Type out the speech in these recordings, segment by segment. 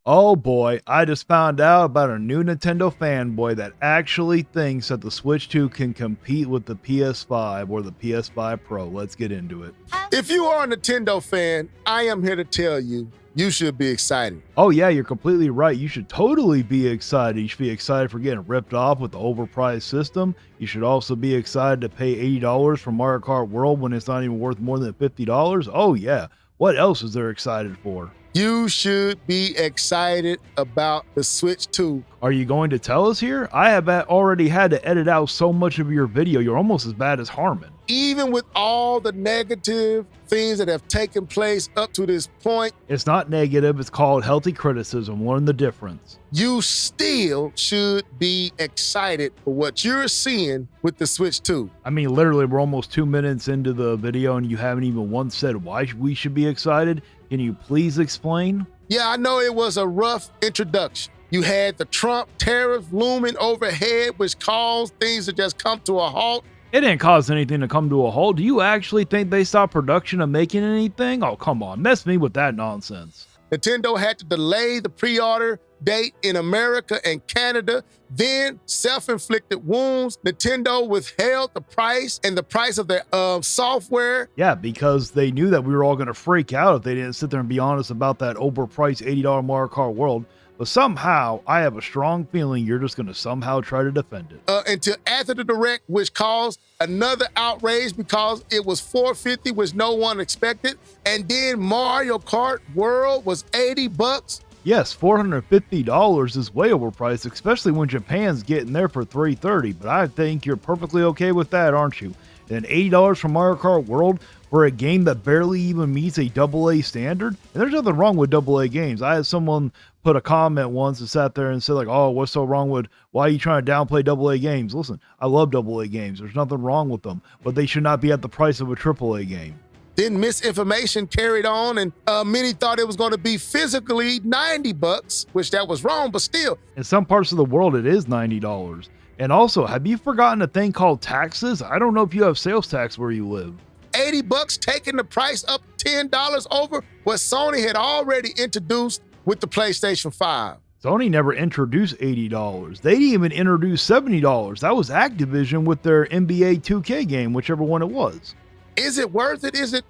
Oh boy, I just found out about a new Nintendo fanboy that actually thinks that the Switch 2 can compete with the PS5 or the PS5 Pro. Let's get into it. If you are a Nintendo fan, I am here to tell you, you should be excited. Oh yeah, you're completely right. You should totally be excited. You should be excited for getting ripped off with the overpriced system. You should also be excited to pay $80 for Mario Kart World when it's not even worth more than $50. Oh yeah, what else is there excited for? You should be excited about the Switch 2. Are you going to tell us here? I have already had to edit out so much of your video. You're almost as bad as Harmon. Even with all the negative things that have taken place up to this point, it's not negative. It's called healthy criticism. Learn the difference. You still should be excited for what you're seeing with the Switch 2. I mean, literally, we're almost 2 minutes into the video and you haven't even once said why we should be excited. Can you please explain? Yeah, I know it was a rough introduction. You had the Trump tariff looming overhead, which caused things to just come to a halt. It didn't cause anything to come to a halt. Do you actually think they stopped production of making anything? Oh, come on. Mess me with that nonsense. Nintendo had to delay the pre-order date in America and Canada, then self-inflicted wounds. Nintendo withheld the price and the price of their software. Yeah, because they knew that we were all going to freak out if they didn't sit there and be honest about that overpriced $80 Mario Kart World. But somehow, I have a strong feeling you're just going to somehow try to defend it. Until after the Direct, which caused another outrage because it was $450, which no one expected. And then Mario Kart World was $80. Yes, $450 is way overpriced, especially when Japan's getting there for $330. But I think you're perfectly okay with that, aren't you? And $80 for Mario Kart World for a game that barely even meets a AA standard? And there's nothing wrong with AA games. I had someone put a comment once and sat there and said like, oh, what's so wrong with, why are you trying to downplay AA games? Listen, I love AA games. There's nothing wrong with them, but they should not be at the price of a AAA game. Then misinformation carried on, and many thought it was going to be physically $90, which that was wrong, but still. In some parts of the world, it is $90. And also, have you forgotten a thing called taxes? I don't know if you have sales tax where you live. $80, taking the price up $10 over what Sony had already introduced with the PlayStation 5. Sony never introduced $80. They didn't even introduce $70. That was Activision with their NBA 2K game, whichever one it was. Is it worth it?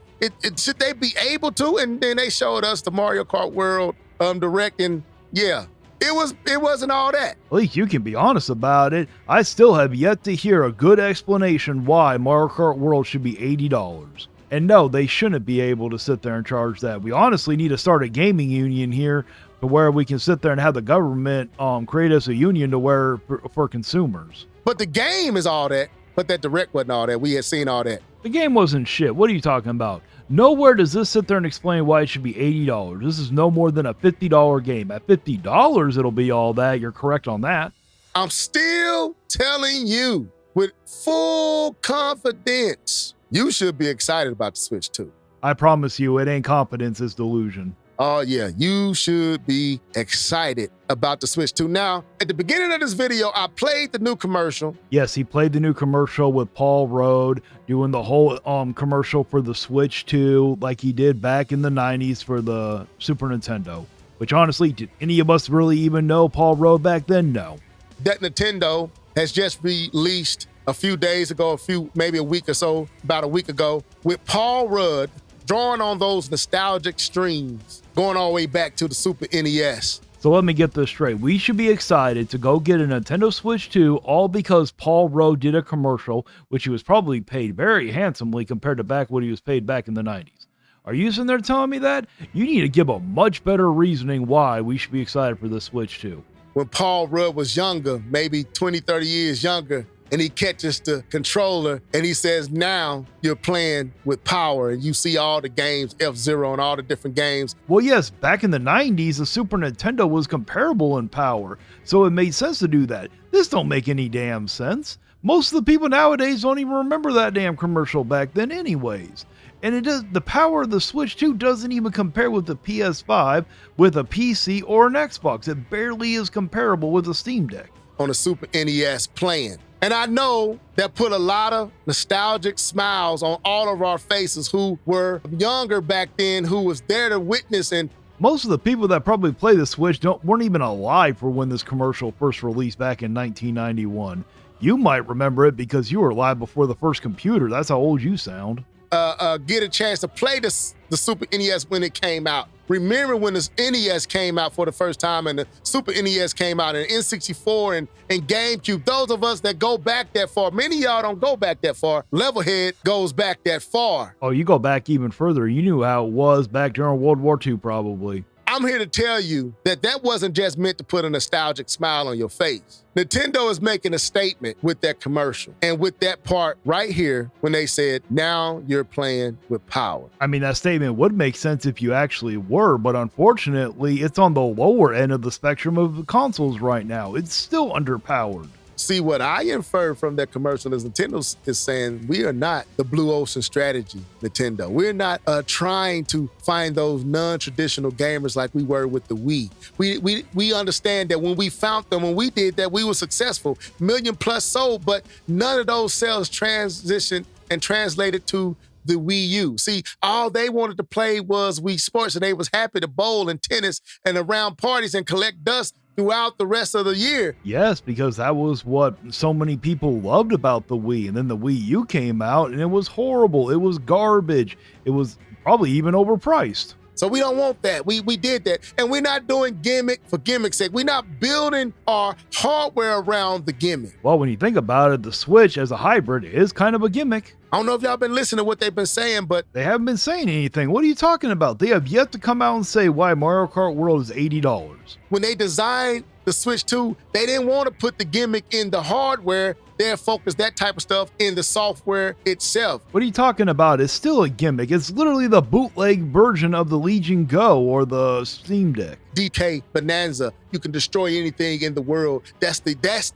Should they be able to? And then they showed us the Mario Kart World Direct, and yeah, it wasn't all that. At least you can be honest about it. I still have yet to hear a good explanation why Mario Kart World should be $80. And no, they shouldn't be able to sit there and charge that. We honestly need to start a gaming union here to where we can sit there and have the government create us a union to where for consumers. But the game is all that. But that Direct wasn't all that. We had seen all that. The game wasn't shit. What are you talking about? Nowhere does this sit there and explain why it should be $80. This is no more than a $50 game. At $50, it'll be all that. You're correct on that. I'm still telling you with full confidence, you should be excited about the Switch 2. I promise you, it ain't confidence, it's delusion. Oh yeah, you should be excited about the Switch 2. Now, at the beginning of this video, I played the new commercial. Yes, he played the new commercial with Paul Rudd, doing the whole commercial for the Switch 2 like he did back in the 90s for the Super Nintendo. Which honestly, did any of us really even know Paul Rudd back then? No. That Nintendo has just released a few days ago, maybe a week or so, about a week ago, with Paul Rudd drawing on those nostalgic streams, going all the way back to the Super NES. So let me get this straight. We should be excited to go get a Nintendo Switch 2 all because Paul Rudd did a commercial, which he was probably paid very handsomely compared to back what he was paid back in the 90s. Are you sitting there telling me that? You need to give a much better reasoning why we should be excited for the Switch 2. When Paul Rudd was younger, maybe 20, 30 years younger, and he catches the controller and he says, now you're playing with power, and you see all the games, F-Zero and all the different games. Well, yes, back in the 90s, the Super Nintendo was comparable in power, so it made sense to do that. This don't make any damn sense. Most of the people nowadays don't even remember that damn commercial back then anyways. And the power of the Switch 2 doesn't even compare with the PS5, with a PC, or an Xbox. It barely is comparable with the Steam Deck. On the Super NES playing. And I know that put a lot of nostalgic smiles on all of our faces who were younger back then, who was there to witness and Most of the people that probably play the Switch weren't even alive for when this commercial first released back in 1991. You might remember it because you were alive before the first computer. That's how old you sound. Get a chance to play the Super NES when it came out. Remember when the NES came out for the first time and the Super NES came out and N64 and GameCube. Those of us that go back that far, many of y'all don't go back that far. Levelhead goes back that far. Oh, you go back even further. You knew how it was back during World War II probably. I'm here to tell you that wasn't just meant to put a nostalgic smile on your face. Nintendo is making a statement with that commercial and with that part right here when they said, now you're playing with power. I mean, that statement would make sense if you actually were, but unfortunately, it's on the lower end of the spectrum of the consoles right now. It's still underpowered. See, what I infer from that commercial is Nintendo is saying we are not the blue ocean strategy, Nintendo. We're not trying to find those non-traditional gamers like we were with the Wii. We understand that when we found them, when we did that, we were successful. Million plus sold, but none of those sales transitioned and translated to the Wii U. See, all they wanted to play was Wii Sports, and they was happy to bowl and tennis and around parties and collect dust throughout the rest of the year. Yes, because that was what so many people loved about the Wii. And then the Wii U came out and it was horrible. It was garbage. It was probably even overpriced. So we don't want that. We did that. And we're not doing gimmick for gimmick's sake. We're not building our hardware around the gimmick. Well, when you think about it, the Switch as a hybrid is kind of a gimmick. I don't know if y'all been listening to what they've been saying, but they haven't been saying anything. What are you talking about? They have yet to come out and say why Mario Kart World is $80. When they designed the Switch 2, they didn't want to put the gimmick in the hardware. They're focused that type of stuff in the software itself. What are you talking about? It's still a gimmick. It's literally the bootleg version of the Legion Go or the Steam Deck. DK Bonanza, you can destroy anything in the world. That's the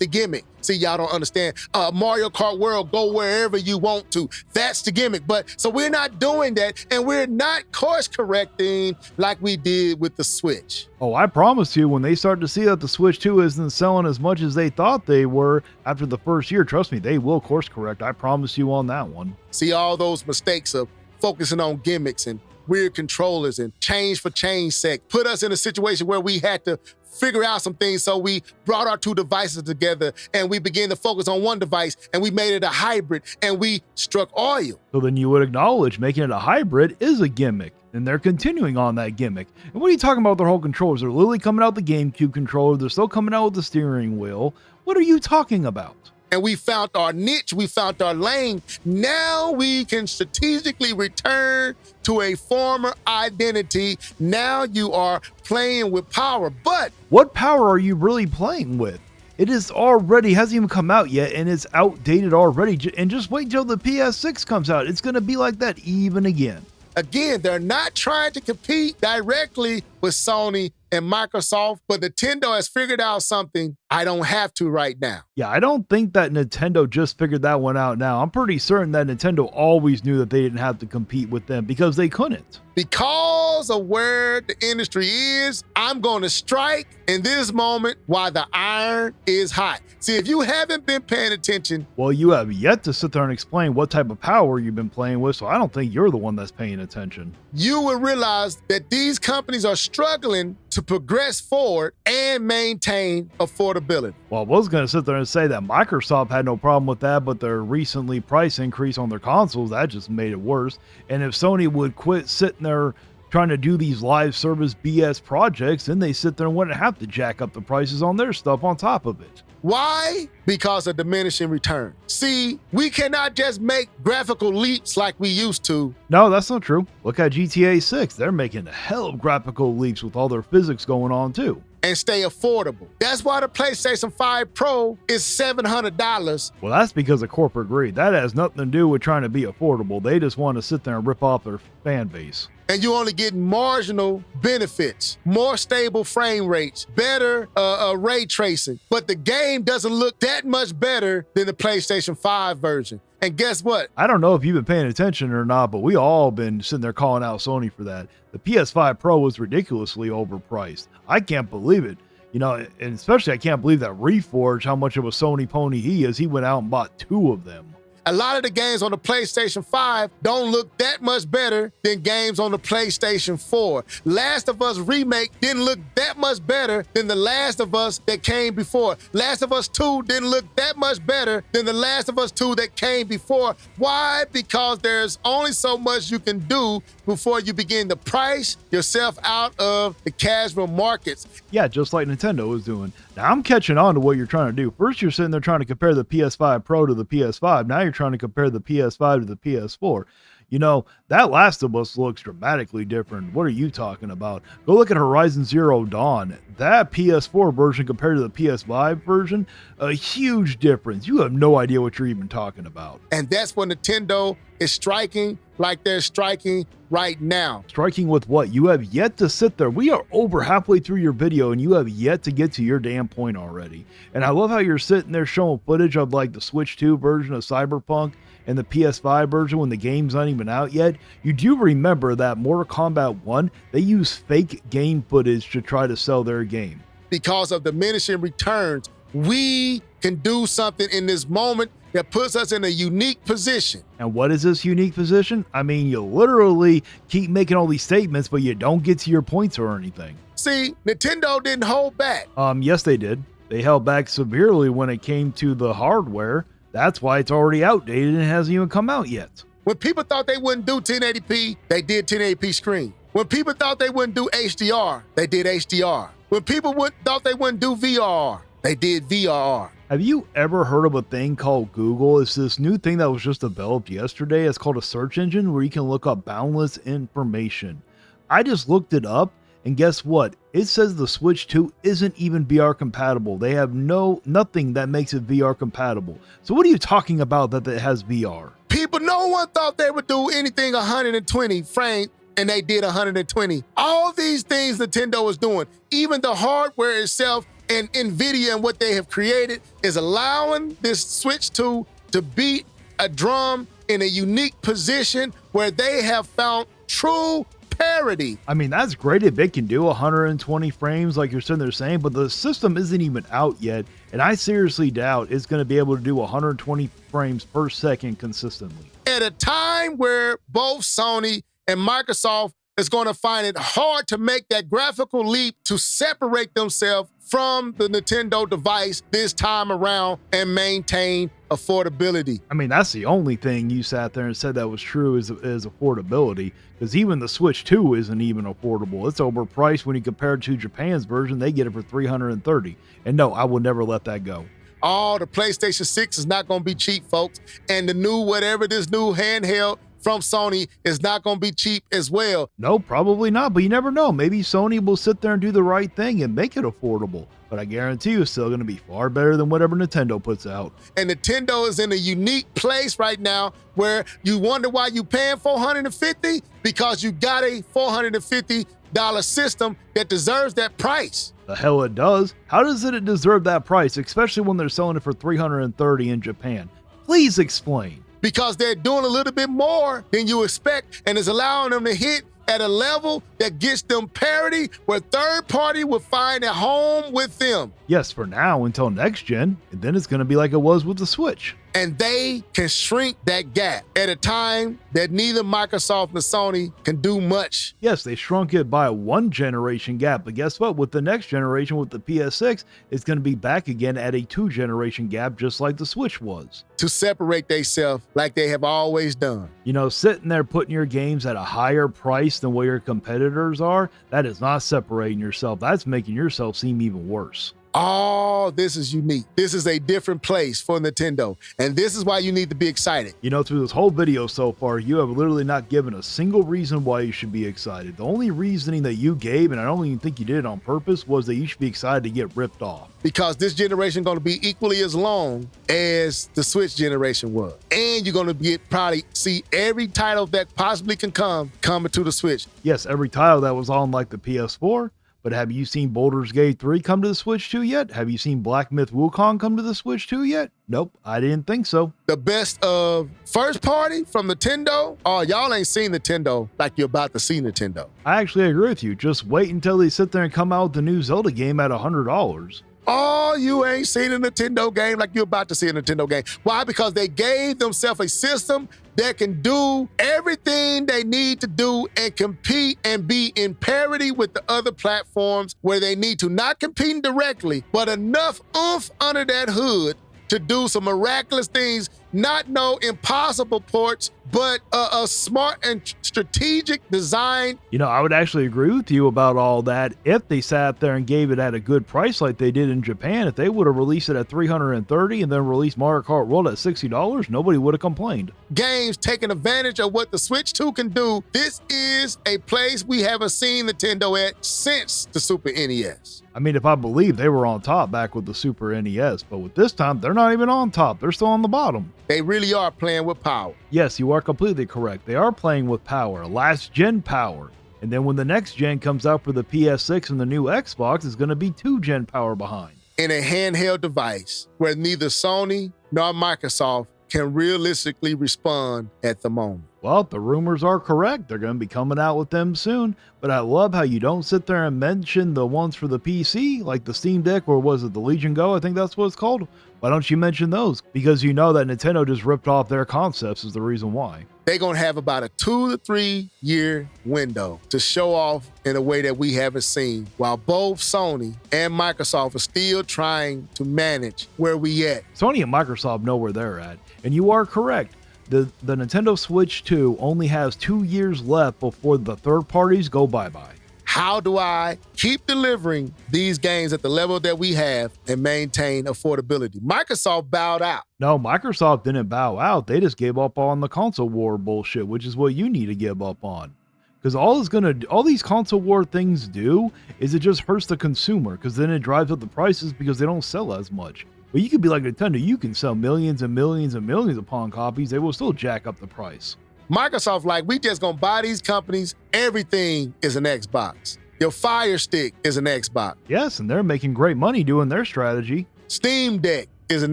gimmick. See, y'all don't understand. Mario Kart World, go wherever you want to. That's the gimmick. But so we're not doing that, and we're not course correcting like we did with the Switch. Oh, I promise you, when they start to see that the Switch 2 isn't selling as much as they thought they were after the first year, trust me, they will course correct. I promise you on that one. See, all those mistakes of focusing on gimmicks and weird controllers and change for change sake put us in a situation where we had to figure out some things. So we brought our two devices together and we began to focus on one device and we made it a hybrid and we struck oil. So then you would acknowledge making it a hybrid is a gimmick. And they're continuing on that gimmick. And what are you talking about with their whole controllers? They're literally coming out the GameCube controller. They're still coming out with the steering wheel. What are you talking about? And we found our niche, we found our lane. Now we can strategically return to a former identity. Now you are playing with power, but what power are you really playing with? It is already, hasn't even come out yet, and it's outdated already. And just wait till the PS6 comes out. It's going to be like that even again. Again, they're not trying to compete directly with Sony and Microsoft, but Nintendo has figured out something I don't have to right now. Yeah, I don't think that Nintendo just figured that one out now. I'm pretty certain that Nintendo always knew that they didn't have to compete with them because they couldn't. Because of where the industry is, I'm going to strike in this moment while the iron is hot. See, if you haven't been paying attention... Well, you have yet to sit there and explain what type of power you've been playing with, so I don't think you're the one that's paying attention. You will realize that these companies are struggling to progress forward and maintain affordability. Well, I was going to sit there and say that Microsoft had no problem with that, but their recently price increase on their consoles, that just made it worse. And if Sony would quit sitting there trying to do these live service BS projects, then they sit there and wouldn't have to jack up the prices on their stuff on top of it. Why? Because of diminishing return. See, we cannot just make graphical leaps like we used to. No, that's not true. Look at GTA 6. They're making a hell of graphical leaps with all their physics going on too. And stay affordable. That's why the PlayStation 5 Pro is $700. Well, that's because of corporate greed. That has nothing to do with trying to be affordable. They just want to sit there and rip off their fan base. And you only get marginal benefits, more stable frame rates, better ray tracing. But the game doesn't look that much better than the PlayStation 5 version. And guess what? I don't know if you've been paying attention or not, but we all been sitting there calling out Sony for that. The PS5 Pro was ridiculously overpriced. I can't believe it. You know, and especially I can't believe that Reforge, how much of a Sony pony he is. He went out and bought two of them. A lot of the games on the PlayStation 5 don't look that much better than games on the PlayStation 4. Last of Us Remake didn't look that much better than the Last of Us that came before. Last of Us 2 didn't look that much better than the Last of Us 2 that came before. Why? Because there's only so much you can do before you begin to price yourself out of the casual markets. Yeah, just like Nintendo is doing. Now I'm catching on to what you're trying to do. First, you're sitting there trying to compare the PS5 Pro to the PS5. Now you're trying to compare the PS5 to the PS4. You know, that Last of Us looks dramatically different. What are you talking about? Go look at Horizon Zero Dawn. That PS4 version compared to the PS5 version, a huge difference. You have no idea what you're even talking about. And that's what Nintendo is striking like they're striking right now. Striking with what? You have yet to sit there. We are over halfway through your video and you have yet to get to your damn point already. And I love how you're sitting there showing footage of like the Switch 2 version of Cyberpunk and the PS5 version when the game's not even out yet. You do remember that Mortal Kombat 1, they use fake game footage to try to sell their game. Because of diminishing returns, we can do something in this moment that puts us in a unique position. And what is this unique position? I mean, you literally keep making all these statements, but you don't get to your points or anything. See, Nintendo didn't hold back. Yes, they did. They held back severely when it came to the hardware. That's why it's already outdated and it hasn't even come out yet. When people thought they wouldn't do 1080p, they did 1080p screen. When people thought they wouldn't do HDR, they did HDR. When people thought they wouldn't do VRR, they did VRR. Have you ever heard of a thing called Google? It's this new thing that was just developed yesterday. It's called a search engine where you can look up boundless information. I just looked it up, and guess what? It says the Switch 2 isn't even VR compatible. They have nothing that makes it VR compatible. So what are you talking about that it has VR? People, no one thought they would do anything 120 frames, and they did 120. All these things Nintendo is doing, even the hardware itself, and NVIDIA and what they have created is allowing this Switch 2 to beat a drum in a unique position where they have found true parity. I mean, that's great if it can do 120 frames like you're sitting there saying, but the system isn't even out yet, and I seriously doubt it's going to be able to do 120 frames per second consistently. At a time where both Sony and Microsoft is going to find it hard to make that graphical leap to separate themselves from the Nintendo device this time around and maintain affordability. I mean, that's the only thing you sat there and said that was true is affordability, because even the Switch 2 isn't even affordable. It's overpriced when you compare it to Japan's version. They get it for $330. And no, I will never let that go. Oh, the PlayStation 6 is not going to be cheap, folks. And the new, whatever this new handheld from Sony is not going to be cheap as well. No, probably not, but you never know. Maybe Sony will sit there and do the right thing and make it affordable. But I guarantee you it's still going to be far better than whatever Nintendo puts out. And Nintendo is in a unique place right now where you wonder why you paying $450, because you got a $450 system that deserves that price. The hell it does. How does it deserve that price, especially when they're selling it for $330 in Japan? Please explain. Because they're doing a little bit more than you expect, and is allowing them to hit at a level that gets them parity where third party will find a home with them. Yes, for now, until next gen, and then it's going to be like it was with the Switch. And they can shrink that gap at a time that neither Microsoft nor Sony can do much. Yes, they shrunk it by a one generation gap, but guess what? With the next generation, with the PS6, it's going to be back again at a 2 generation gap, just like the Switch was. To separate themselves like they have always done. You know, sitting there putting your games at a higher price than what your competitors are, that is not separating yourself. That's making yourself seem even worse. Oh, this is unique. This is a different place for Nintendo. And this is why you need to be excited. You know, through this whole video so far, you have literally not given a single reason why you should be excited. The only reasoning that you gave, and I don't even think you did it on purpose, was that you should be excited to get ripped off. Because this generation is going to be equally as long as the Switch generation was. And you're going to probably see every title that possibly can coming to the Switch. Yes, every title that was on like the PS4. But have you seen Baldur's Gate 3 come to the Switch 2 yet? Have you seen Black Myth Wukong come to the Switch 2 yet? Nope, I didn't think so. The best of first party from Nintendo? Oh, y'all ain't seen Nintendo like you're about to see Nintendo. I actually agree with you. Just wait until they sit there and come out with the new Zelda game at $100. Oh, you ain't seen a Nintendo game like you're about to see a Nintendo game. Why? Because they gave themselves a system that can do everything they need to do and compete and be in parity with the other platforms where they need to. Not competing directly, but enough oomph under that hood to do some miraculous things. Not no impossible ports, but a smart and strategic design. You know, I would actually agree with you about all that if they sat there and gave it at a good price like they did in Japan. If they would have released it at $330 and then released Mario Kart World at $60, nobody would have complained. Games taking advantage of what the Switch 2 can do. This is a place we haven't seen Nintendo at since the Super NES. I mean, if I believe they were on top back with the Super NES, but with this time, they're not even on top. They're still on the bottom. They really are playing with power. Yes, you are completely correct. They are playing with power, last gen power. And then when the next gen comes out for the PS6 and the new Xbox, it's going to be 2-gen power behind. In a handheld device where neither Sony nor Microsoft can realistically respond at the moment. Well, the rumors are correct. They're going to be coming out with them soon. But I love how you don't sit there and mention the ones for the PC, like the Steam Deck, or was it the Legion Go? I think that's what it's called. Why don't you mention those? Because you know that Nintendo just ripped off their concepts is the reason why. They're going to have about a 2 to 3 year window to show off in a way that we haven't seen, while both Sony and Microsoft are still trying to manage where we at. Sony and Microsoft know where they're at. And you are correct. The Nintendo Switch 2 only has 2 years left before the third parties go bye-bye. How do I keep delivering these games at the level that we have and maintain affordability? Microsoft bowed out. No, Microsoft didn't bow out. They just gave up on the console war bullshit, which is what you need to give up on. Because all these console war things do is it just hurts the consumer, because then it drives up the prices because they don't sell as much. But you could be like Nintendo, you can sell millions and millions and millions upon copies, they will still jack up the price. Microsoft, like, we just gonna buy these companies, everything is an Xbox. Your Fire Stick is an Xbox. Yes, and they're making great money doing their strategy. Steam Deck is an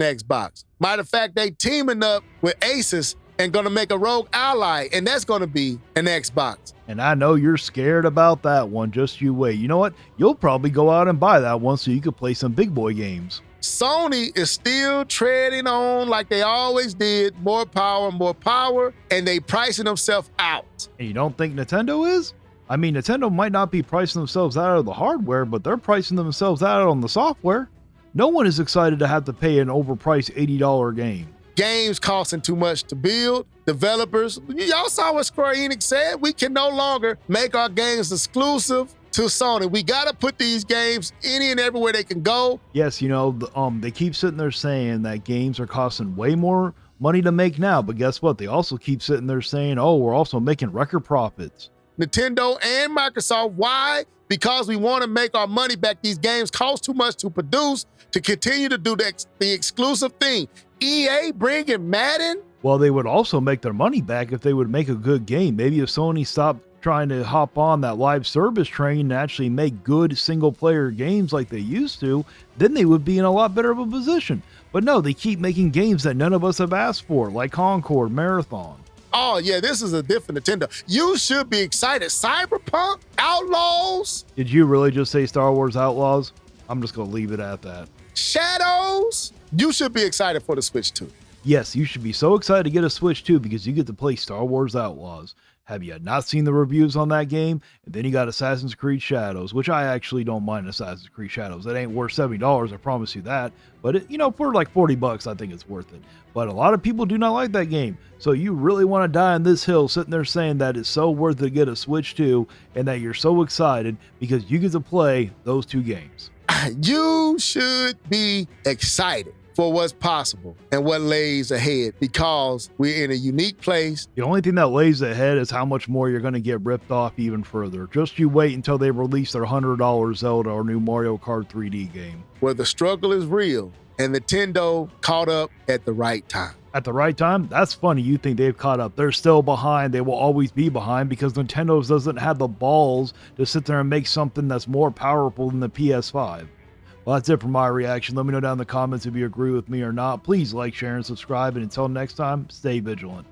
Xbox. Matter of fact, they teaming up with Asus and gonna make a Rogue Ally, and that's gonna be an Xbox. And I know you're scared about that one, just you wait. You know what? You'll probably go out and buy that one so you could play some big boy games. Sony is still treading on like they always did, more power, and they pricing themselves out. And you don't think Nintendo is? I mean, Nintendo might not be pricing themselves out of the hardware, but they're pricing themselves out on the software. No one is excited to have to pay an overpriced $80 game. Games costing too much to build. Developers, y'all saw what Square Enix said. We can no longer make our games exclusive to Sony. We got to put these games any and everywhere they can go. Yes, you know, they keep sitting there saying that games are costing way more money to make now, but guess what? They also keep sitting there saying, oh, we're also making record profits. Nintendo and Microsoft, why? Because we want to make our money back. These games cost too much to produce to continue to do the exclusive thing. EA bringing Madden? Well, they would also make their money back if they would make a good game. Maybe if Sony stopped trying to hop on that live service train and actually make good single player games like they used to, then they would be in a lot better of a position. But no, they keep making games that none of us have asked for, like Concord, Marathon. Oh yeah, this is a different Nintendo. You should be excited. Cyberpunk, Outlaws. Did you really just say Star Wars Outlaws? I'm just going to leave it at that. Shadows. You should be excited for the Switch 2. Yes, you should be so excited to get a Switch 2 because you get to play Star Wars Outlaws. Have you not seen the reviews on that game? And then you got Assassin's Creed Shadows, which I actually don't mind Assassin's Creed Shadows. It ain't worth $70, I promise you that. But, for like $40, I think it's worth it. But a lot of people do not like that game. So you really want to die on this hill sitting there saying that it's so worth it to get a Switch 2 and that you're so excited because you get to play those two games. You should be excited for what's possible and what lays ahead because we're in a unique place. The only thing that lays ahead is how much more you're going to get ripped off even further. Just you wait until they release their $100 Zelda or new Mario Kart 3D game. Where the struggle is real and Nintendo caught up at the right time. At the right time? That's funny. You think they've caught up. They're still behind. They will always be behind because Nintendo doesn't have the balls to sit there and make something that's more powerful than the PS5. Well, that's it for my reaction. Let me know down in the comments if you agree with me or not. Please like, share, and subscribe. And until next time, stay vigilant.